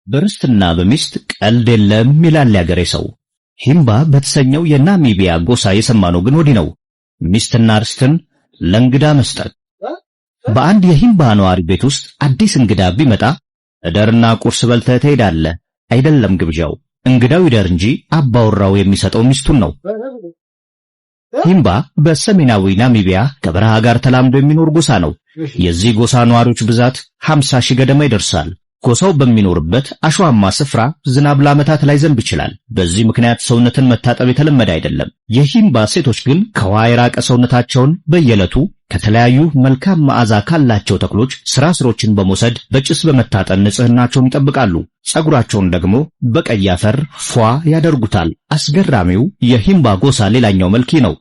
በርስትና በሚስት ቀልድ የለም ይላል ያገሬ ሰው። ሂምባ በተሰኘው የናሚቢያ ጎሳ የሰማነው ግን ወዲህ ነው። ሚስትና ርስትን ለእንግዳ መስጠት። በአንድ የሂምባ ነዋሪ ቤት ውስጥ አዲስ እንግዳ ቢመጣ እደርና ቁርስ በልተህ ትሄዳለህ አይደለም ግብዣው። እንግዳው ይደር እንጂ አባወራው የሚሰጠው ሚስቱን ነው። ሂምባ በሰሜናዊ ናሚቢያ ከበረሃ ጋር ተላምዶ የሚኖር ጎሳ ነው። የዚህ ጎሳ ነዋሪዎች ብዛት 50 ሺህ ገደማ ይደርሳል። ጎሳው በሚኖርበት አሸዋማ ስፍራ ዝናብ ለዓመታት ላይ ዘንብ ይችላል። በዚህ ምክንያት ሰውነትን መታጠብ የተለመደ አይደለም። የሂምባ ሴቶች ግን ከውሃ የራቀ ሰውነታቸውን በየዕለቱ ከተለያዩ መልካም መዓዛ ካላቸው ተክሎች ስራስሮችን በመውሰድ በጭስ በመታጠን ንጽህናቸውን ይጠብቃሉ። ጸጉራቸውን ደግሞ በቀይ አፈር ፏ ያደርጉታል። አስገራሚው የሂምባ ጎሳ ሌላኛው መልክ ነው።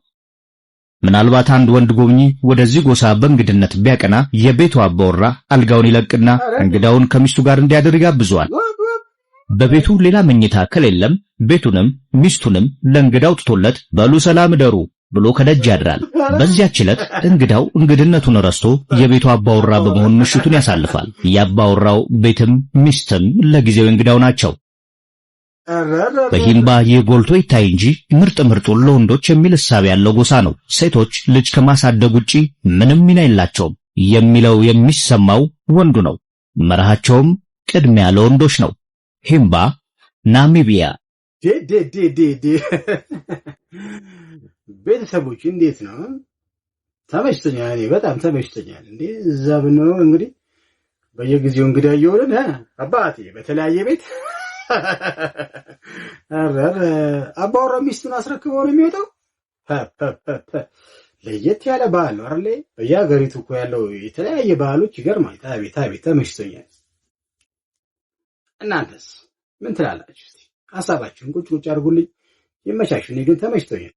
ምናልባት አንድ ወንድ ጎብኚ ወደዚህ ጎሳ በእንግድነት ቢያቀና የቤቱ አባወራ አልጋውን ይለቅና እንግዳውን ከሚስቱ ጋር እንዲያደር ይጋብዘዋል። በቤቱ ሌላ መኝታ ከሌለም ቤቱንም ሚስቱንም ለእንግዳው ትቶለት በሉ ሰላም እደሩ ብሎ ከደጅ ያድራል። በዚያች ዕለት እንግዳው እንግድነቱን ረስቶ የቤቱ አባወራ በመሆን ምሽቱን ያሳልፋል። የአባወራው ቤትም ሚስትም ለጊዜው እንግዳው ናቸው። በሂምባ የጎልቶ ይታይ እንጂ ምርጡን ለወንዶች የሚል ሐሳብ ያለው ጎሳ ነው። ሴቶች ልጅ ከማሳደግ ውጪ ምንም ሚና የላቸውም የሚለው የሚሰማው ወንዱ ነው። መርሃቸውም ቅድሚያ ለወንዶች ነው። ሂምባ ናሚቢያ። ቤተሰቦች እንዴት ነው? ተመችቶኛል። እኔ በጣም ተመችቶኛል። እንዴ እዛ ብንኖር እንግዲህ በየጊዜው እንግዳ እየሆንን አባቴ በተለያየ ቤት አባወራ ሚስቱን አስረክቦ ነው የሚወጣው። ለየት ያለ ባህል ነው አይደል? በየሀገሪቱ እኮ ያለው የተለያየ ባህሎች ይገርማል። አቤት ተመችቶኛል። እናንተስ ምን ትላላችሁ? እስቲ ሐሳባችሁን ቁጭ አድርጉልኝ። ይመቻችሁ። እኔ ግን ተመችቶኛል።